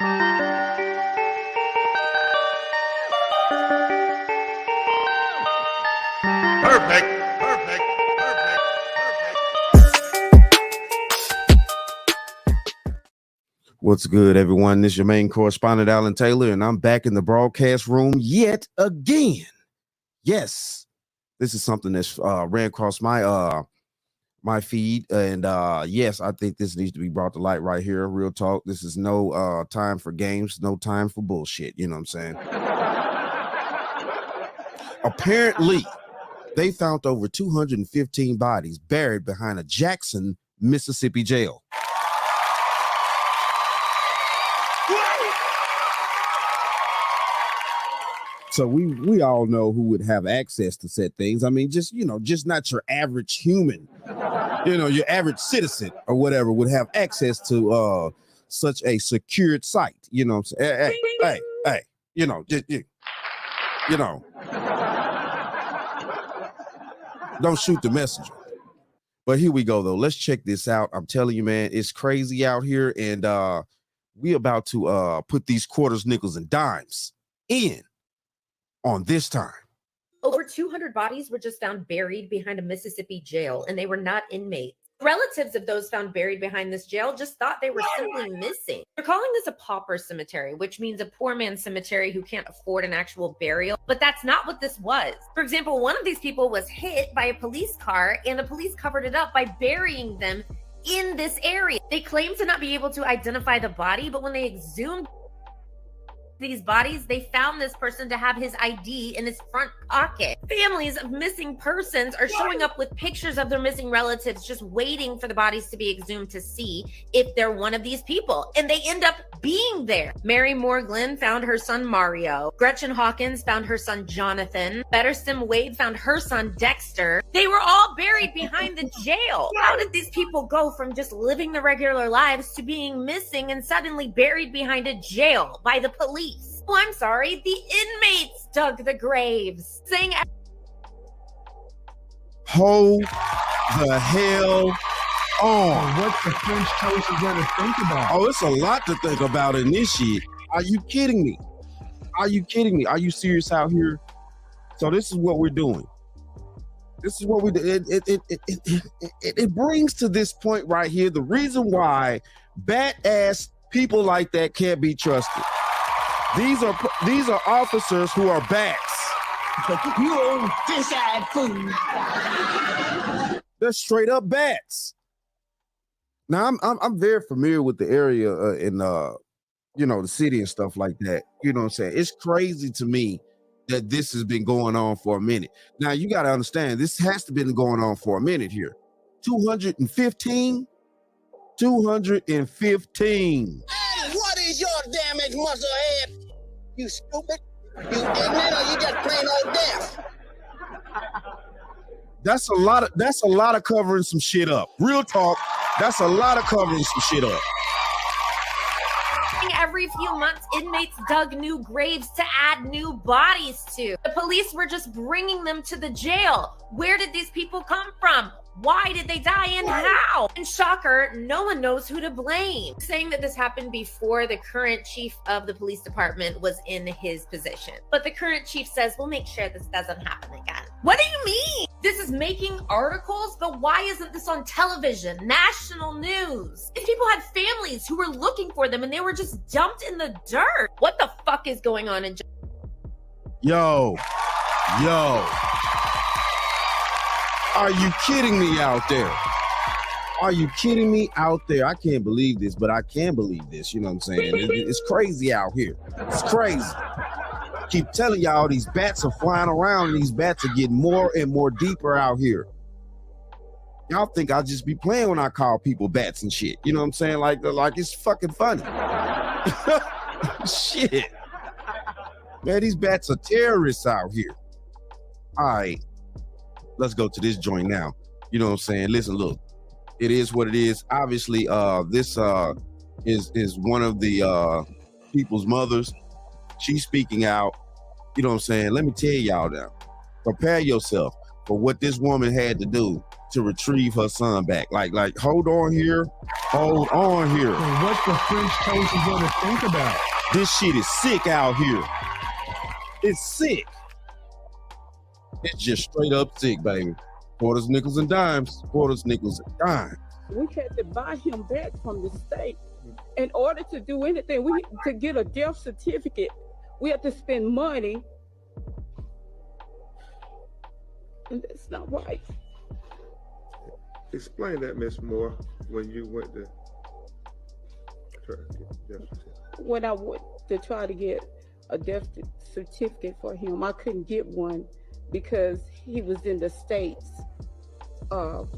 Perfect, perfect, perfect, perfect. What's good, everyone? This is your main correspondent, Alan Taylor, and I'm back in the broadcast room yet again. Yes, this is something that's ran across my feed, and yes, I think this needs to be brought to light right here. Real talk. This is no time for games, no time for bullshit. You know what I'm saying? Apparently, they found over 215 bodies buried behind a Jackson, Mississippi jail. So we all know who would have access to said things. I mean, just not your average human, your average citizen or whatever would have access to such a secured site. You know what I'm saying? Hey, don't shoot the messenger. But here we go, though. Let's check this out. I'm telling you, man, it's crazy out here, and we about to put these quarters, nickels, and dimes in on this time. Over 200 bodies were just found buried behind a Mississippi jail, and they were not inmates. Relatives of those found buried behind this jail just thought they were simply missing. They're calling this a pauper cemetery, which means a poor man's cemetery who can't afford an actual burial. But that's not what this was. For example, one of these people was hit by a police car, and the police covered it up by burying them in this area. They claim to not be able to identify the body, but when they exhumed these bodies, they found this person to have his ID in his front pocket. Families of missing persons are showing up with pictures of their missing relatives, just waiting for the bodies to be exhumed to see if they're one of these people, and they end up being there. Mary Moore Glenn found her son Mario. Gretchen Hawkins found her son Jonathan. Betterston Wade found her son Dexter. They were all buried behind the jail. How did these people go from just living their regular lives to being missing and suddenly buried behind a jail by the police? Oh, I'm sorry, the inmates dug the graves, saying, Hold the hell on. What's the French toast is going to think about? Oh, it's a lot to think about in this shit. Are you kidding me? Are you kidding me? Are you serious out here? So this is what we're doing. This is what we do. It brings to this point right here the reason why bat-ass people like that can't be trusted. These are officers who are bats. You old fish-eyed fool. They're straight up bats. Now I'm very familiar with the area in the city and stuff like that. You know what I'm saying? It's crazy to me that this has been going on for a minute. Now you got to understand, this has to been going on for a minute here. 215. Hey, what is your damaged muscle head? You stupid? You ignorant, or you just plain old deaf? That's a lot of covering some shit up. Real talk. That's a lot of covering some shit up. every few months, inmates dug new graves to add new bodies to. The police were just bringing them to the jail. Where did these people come from? Why did they die and how? And shocker, no one knows who to blame. Saying that this happened before the current chief of the police department was in his position. But the current chief says, we'll make sure this doesn't happen again. What do you mean? This is making articles, but why isn't this on television, national news? These people had families who were looking for them and they were just dumped in the dirt. What the fuck is going on in Yo. Are you kidding me out there? Are you kidding me out there? I can't believe this, but I can believe this. You know what I'm saying? It's crazy out here. It's crazy. Keep telling y'all these bats are flying around and these bats are getting more and more deeper out here. Y'all think I'll just be playing when I call people bats and shit. You know what I'm saying? Like it's fucking funny. Shit. Man, these bats are terrorists out here. All right. Let's go to this joint now. You know what I'm saying? Listen, look, it is what it is. Obviously, this is one of the people's mothers. She's speaking out. You know what I'm saying? Let me tell y'all now. Prepare yourself for what this woman had to do to retrieve her son back. Like, hold on here. Hold on here. And what the French toast is gonna think about? This shit is sick out here. It's sick. It's just straight up sick, baby. Quarters, nickels, and dimes. Quarters, nickels, and dimes. We had to buy him back from the state. In order to do anything, to get a death certificate, we had to spend money. And that's not right. Explain that, Miss Moore, when you went to try to get a death certificate. When I went to try to get a death certificate for him, I couldn't get one because he was in the state's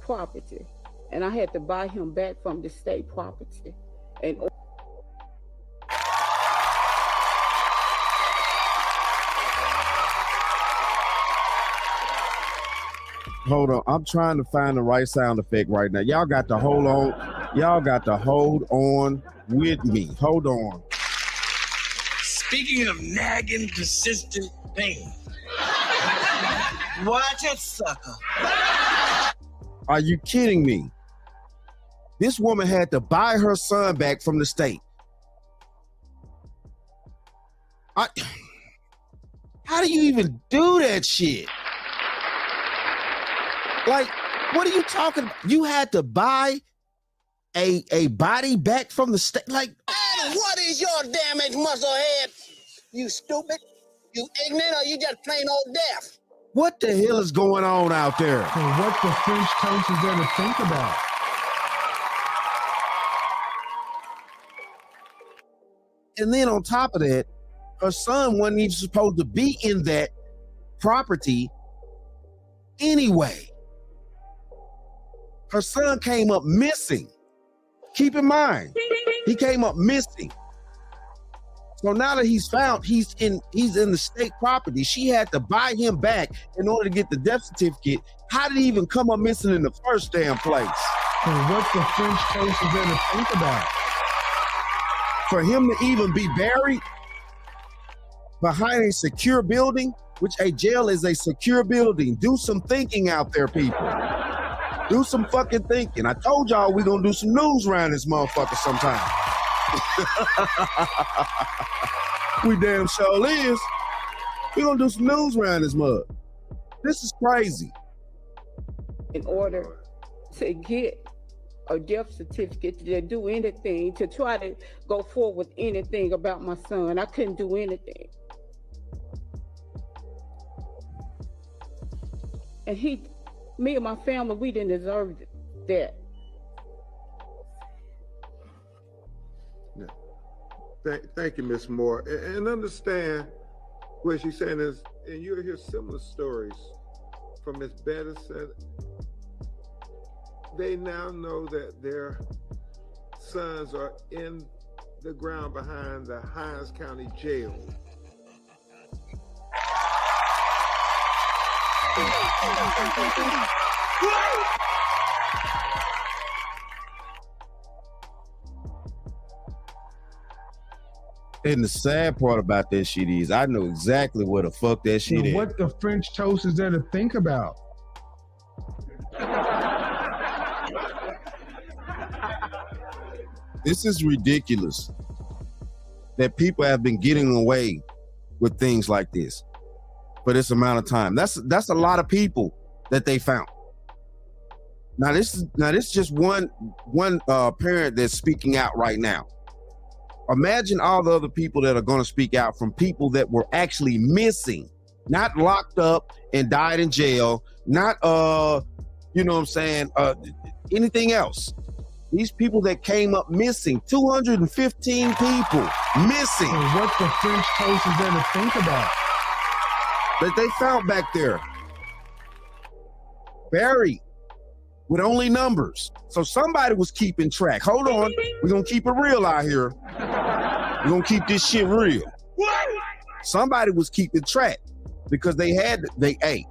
property, and I had to buy him back from the state property. And hold on, I'm trying to find the right sound effect right now. Y'all got to hold on. Y'all got to hold on with me. Hold on. Speaking of nagging, persistent pain. Watch it, sucker. Are you kidding me? This woman had to buy her son back from the state. How do you even do that shit? Like, what are you talking about? You had to buy a body back from the state? Like, And what is your damaged muscle head? You stupid? You ignorant, or you just plain old deaf? what the hell is going on out there? And what the French toast is gonna think about? And then on top of that, her son wasn't even supposed to be in that property anyway. Her son came up missing. Keep in mind, he came up missing. So now that he's found, he's in the state property. She had to buy him back in order to get the death certificate. How did he even come up missing in the first damn place? And what the French toast is gonna think about? For him to even be buried behind a secure building, which a jail is a secure building. Do some thinking out there, people. Do some fucking thinking. I told y'all we gonna do some news around this motherfucker sometime. We damn sure is. We gonna do some news around this mug. This is crazy. in order to get a death certificate, to do anything, to try to go forward with anything about my son. I couldn't do anything. And me and my family, we didn't deserve that. Thank you, Miss Moore. And understand what she's saying is, and you'll hear similar stories from Miss Bettis. They now know that their sons are in the ground behind the Hines County Jail. And the sad part about that shit is I know exactly what the fuck that shit is. What the French toast is there to think about? This is ridiculous that people have been getting away with things like this for this amount of time. That's a lot of people that they found. Now this is just one parent that's speaking out right now. Imagine all the other people that are going to speak out from people that were actually missing, not locked up and died in jail, not you know what I'm saying, anything else. These people that came up missing, 215 people missing. And what the French toast is there to think about? That they found back there, buried with only numbers. So somebody was keeping track. Hold on, we're gonna keep it real out here. We're gonna keep this shit real. Somebody was keeping track because hey,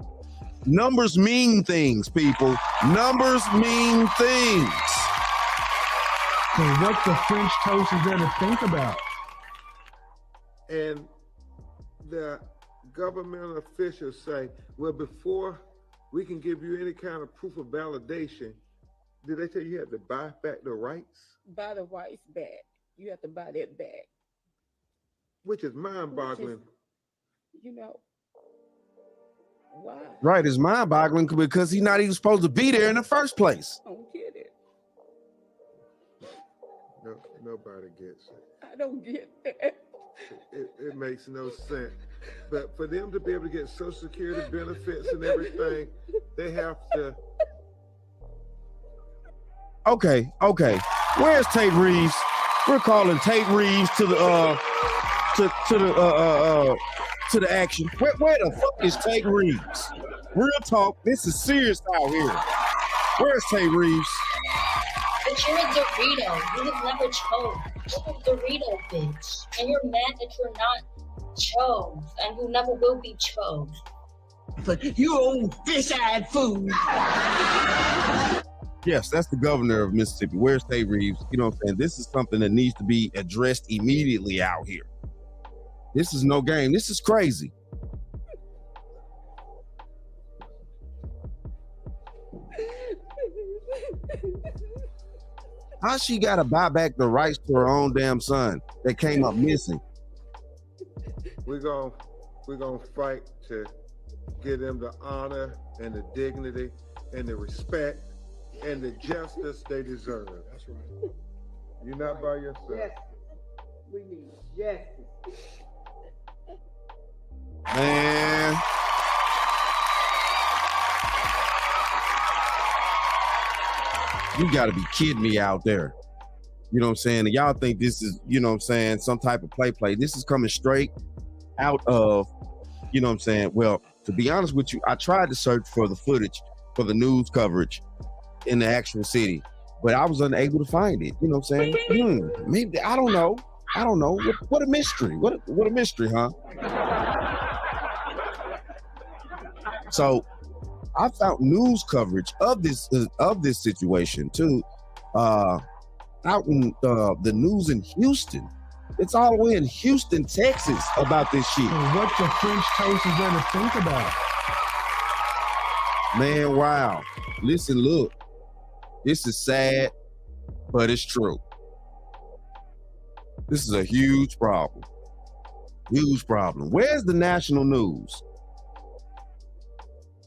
numbers mean things, people. Numbers mean things. And what the French toast is there to think about? And the government officials say, well, before we can give you any kind of proof of validation. Did they tell you had to buy back the rights? Buy the rights back. You have to buy that back. Which is mind-boggling. You know, why? Right, it's mind-boggling because he's not even supposed to be there in the first place. I don't get it. No, nobody gets it. I don't get that. It makes no sense. But for them to be able to get Social Security benefits and everything, they have to. Okay. Where's Tate Reeves? We're calling Tate Reeves to the to the action. Where the fuck is Tate Reeves? Real talk. This is serious out here. Where's Tate Reeves? But you're a Dorito. You have never chose. You're a Dorito, bitch. And you're mad that you're not chose. And you never will be chose. But you old fish-eyed fool. Yes, that's the governor of Mississippi. Where's Tate Reeves? You know what I'm saying? This is something that needs to be addressed immediately out here. This is no game. This is crazy. How she got to buy back the rights to her own damn son that came up missing? We're gonna fight to give them the honor and the dignity and the respect and the justice they deserve. That's right. You're not by yourself. Yes. We need justice. Man. You gotta be kidding me out there. You know what I'm saying? And y'all think this is, you know what I'm saying, some type of play. This is coming straight out of, you know what I'm saying? Well, to be honest with you, I tried to search for the footage for the news coverage in the actual city, but I was unable to find it. You know what I'm saying? Maybe, I don't know. What a mystery. What a mystery, huh? So I found news coverage of this situation too, out in the news in Houston. It's all the way in Houston, Texas, about this shit. What the French toast is there to think about? Man, wow. Listen, look. This is sad, but it's true. This is a huge problem. Huge problem. Where's the national news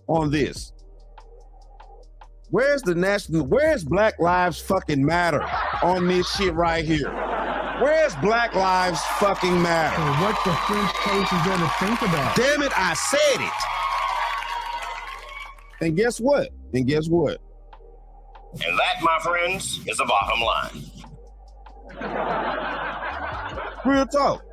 on this? Where's Black Lives fucking Matter on this shit right here? Where's Black Lives fucking Matter? What the French toast is there to think about? Damn it, I said it. And guess what? And that, my friends, is the bottom line. Real talk.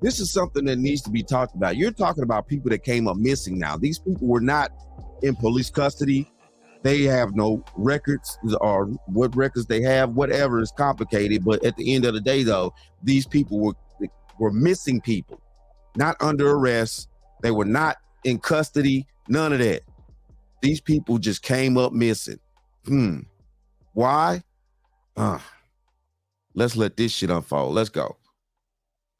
This is something that needs to be talked about. You're talking about people that came up missing now. These people were not in police custody. They have no records, or what records they have, whatever, is complicated. But at the end of the day, though, these people were missing people, not under arrest. They were not in custody, none of that. These people just came up missing. Why? Let's let this shit unfold. Let's go.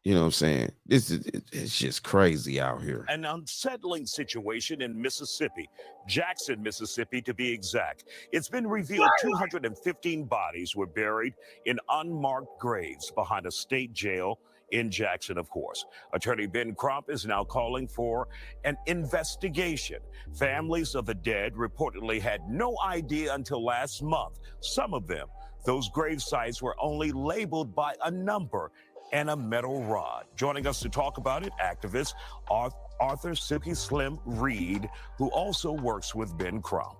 You know what I'm saying? It's just crazy out here. An unsettling situation in Mississippi, Jackson, Mississippi, to be exact. It's been revealed 215 bodies were buried in unmarked graves behind a state jail in Jackson, of course. Attorney Ben Crump is now calling for an investigation. Families of the dead reportedly had no idea until last month. Some of them, those grave sites were only labeled by a number and a metal rod. Joining us to talk about it, activist Arthur Silky Slim Reed, who also works with Ben Crump.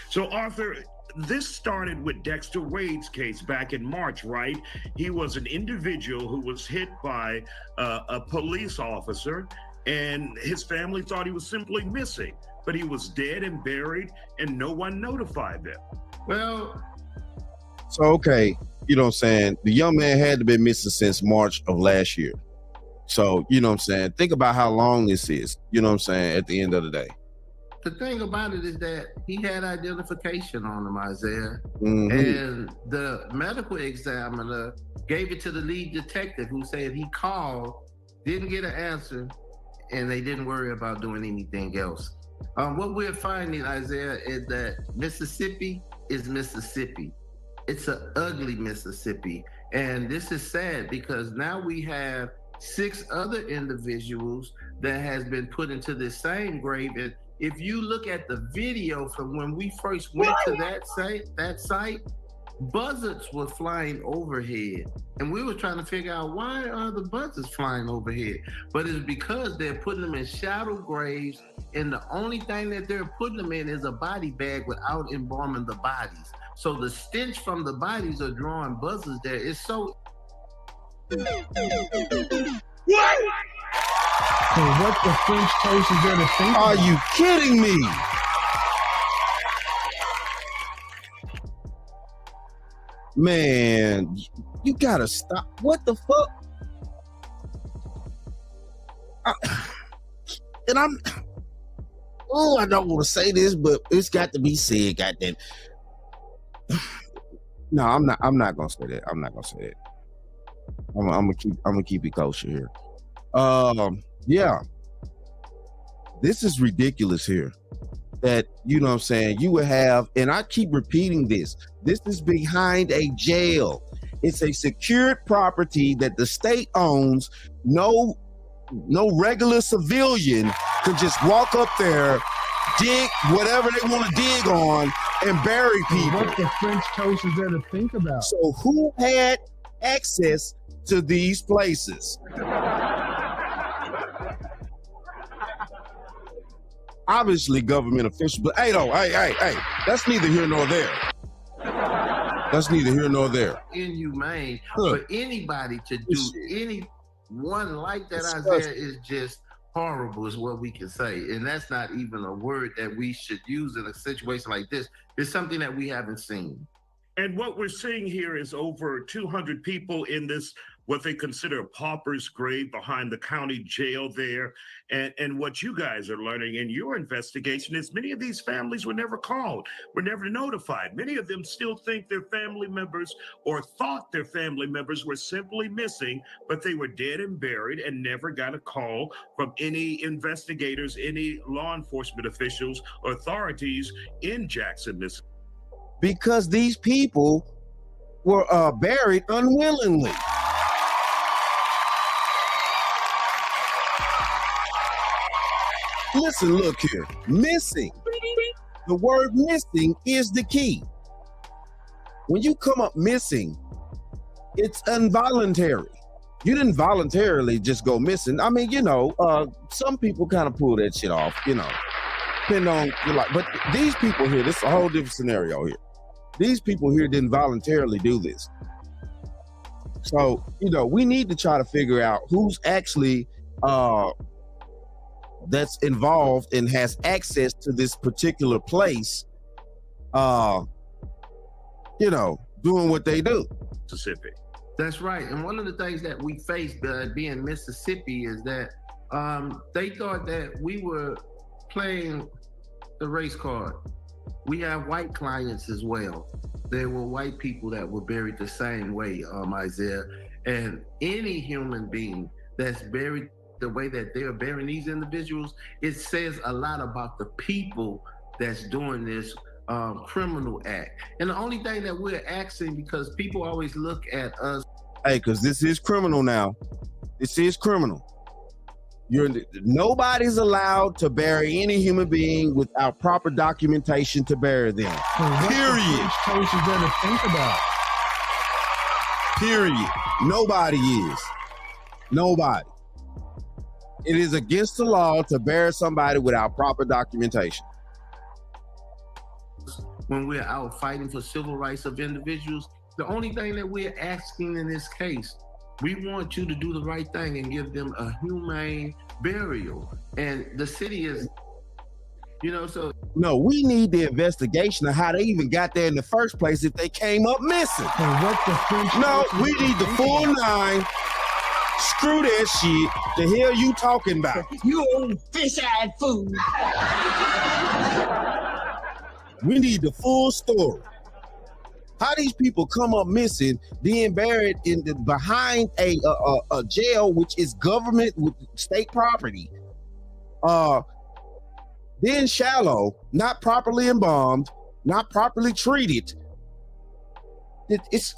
So Arthur, this started with Dexter Wade's case back in March, right? He was an individual who was hit by a police officer, and his family thought he was simply missing, but he was dead and buried, and no one notified them. Well, so, okay, you know what I'm saying? The young man had to be missing since March of last year. So, you know what I'm saying? Think about how long this is, you know what I'm saying, at the end of the day. The thing about it is that he had identification on him, Isaiah. Mm-hmm. And the medical examiner gave it to the lead detective, who said he called, didn't get an answer, and they didn't worry about doing anything else. What we're finding, Isaiah, is that Mississippi is Mississippi. It's an ugly Mississippi. And this is sad because now we have 6 other individuals that has been put into this same grave. And if you look at the video from when we first went to that site, buzzards were flying overhead. And we were trying to figure out, why are the buzzards flying overhead? But it's because they're putting them in shallow graves, and the only thing that they're putting them in is a body bag without embalming the bodies. So the stench from the bodies are drawing buzzards there. It's so... What? So what the French toast is there to think Are about? you kidding me? Man, you gotta stop. What the fuck? I don't want to say this, but it's got to be said, goddamn. No, I'm not gonna say that. I'm not gonna say that. I'm gonna keep it kosher here. Yeah. This is ridiculous here. That, you know what I'm saying, you would have, and I keep repeating this is behind a jail. It's a secured property that the state owns. No regular civilian could just walk up there, dig whatever they want to dig on, and bury people. What the French toast is there to think about? So who had access to these places? Obviously government officials, but hey, that's neither here nor there. That's neither here nor there. Inhumane for anybody to do anyone like that, Isaiah, is just horrible, is what we can say. And that's not even a word that we should use in a situation like this. It's something that we haven't seen. And what we're seeing here is over 200 people in this, what they consider a pauper's grave behind the county jail there. And what you guys are learning in your investigation is many of these families were never called, were never notified. Many of them still think their family members or thought their family members were simply missing, but they were dead and buried and never got a call from any investigators, any law enforcement officials or authorities in Jackson, Mississippi. Because these people were buried unwillingly. Listen, look here. Missing. The word missing is the key. When you come up missing, it's involuntary. You didn't voluntarily just go missing. I mean, some people kind of pull that shit off, depending on your life. But these people here, this is a whole different scenario here. These people here didn't voluntarily do this. So, we need to try to figure out who's actually that's involved and has access to this particular place, doing what they do. Mississippi. That's right. And one of the things that we faced being Mississippi is that they thought that we were playing the race card. We have white clients as well. There were white people that were buried the same way, Isaiah. And any human being that's buried the way that they're burying these individuals, it says a lot about the people that's doing this criminal act. And the only thing that we're asking, because people always look at us. Hey, because this is criminal now. This is criminal. Nobody's allowed to bury any human being without proper documentation to bury them. Period. Toast is there to think about? Period. Nobody is. Nobody. It is against the law to bury somebody without proper documentation. When we're out fighting for civil rights of individuals, the only thing that we're asking in this case, we want you to do the right thing and give them a humane burial. And the city is, so. No, we need the investigation of how they even got there in the first place if they came up missing. No, we need the full 9. Screw that shit. The hell you talking about? You old fish-eyed fool. We need the full story. How these people come up missing, being buried behind a jail, which is government with state property, Being shallow, not properly embalmed, not properly treated. It's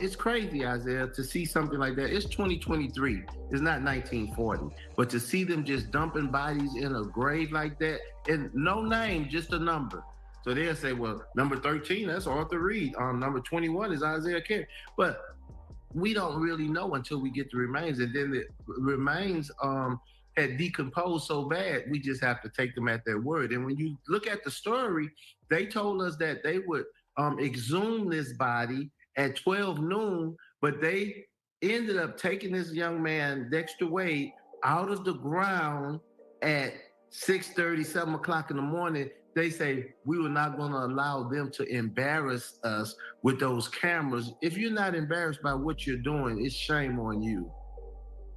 It's crazy, Isaiah, to see something like that. It's 2023. It's not 1940. But to see them just dumping bodies in a grave like that, and no name, just a number. So they'll say, well, number 13, that's Arthur Reed. Number 21 is Isaiah Carey. But we don't really know until we get the remains. And then the remains had decomposed so bad, we just have to take them at their word. And when you look at the story, they told us that they would exhume this body at 12 noon, but they ended up taking this young man, Dexter Wade, out of the ground at 6:30, 7 o'clock in the morning. They say, we were not going to allow them to embarrass us with those cameras. If you're not embarrassed by what you're doing, it's shame on you.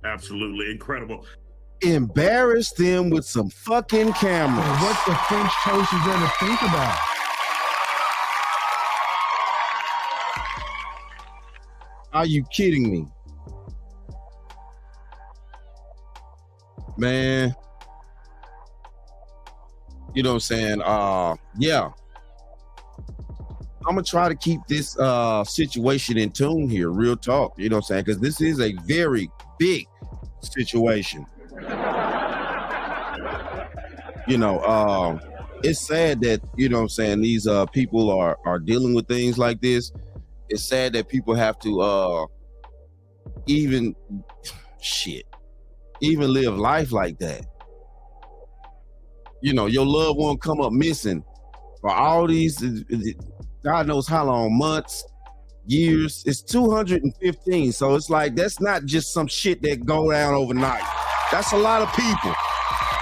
Absolutely incredible. Embarrass them with some fucking cameras. What the French toast is there to think about? Are you kidding me? Man. You know what I'm saying? Yeah. I'm gonna try to keep this situation in tune here, real talk. You know what I'm saying? Because this is a very big situation. You know, it's sad that, you know what I'm saying, these people are dealing with things like this. It's sad that people have to even live life like that. You know, your loved one come up missing for all these, God knows how long, months, years. It's 215. So it's like, that's not just some shit that go down overnight. That's a lot of people.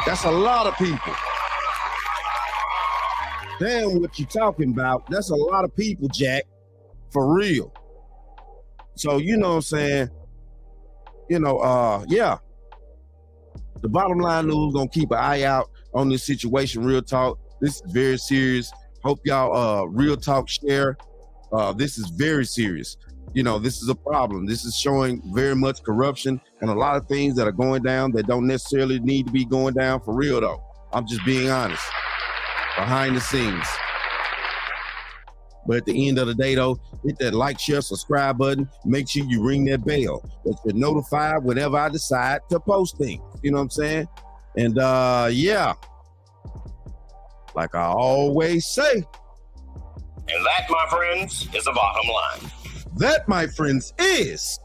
That's a lot of people. Damn what you talking about. That's a lot of people, Jack. For real. So, you know what I'm saying? You know, yeah. The bottom line news, gonna keep an eye out on this situation, real talk. This is very serious. Hope y'all real talk share. This is very serious. You know, this is a problem. This is showing very much corruption and a lot of things that are going down that don't necessarily need to be going down, for real though. I'm just being honest. Behind the scenes. But at the end of the day though, hit that like, share, subscribe button. Make sure you ring that bell that you're notified whenever I decide to post things. You know what I'm saying? And yeah, like I always say. And that, my friends, is the bottom line. That, my friends, is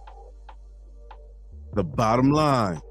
the bottom line.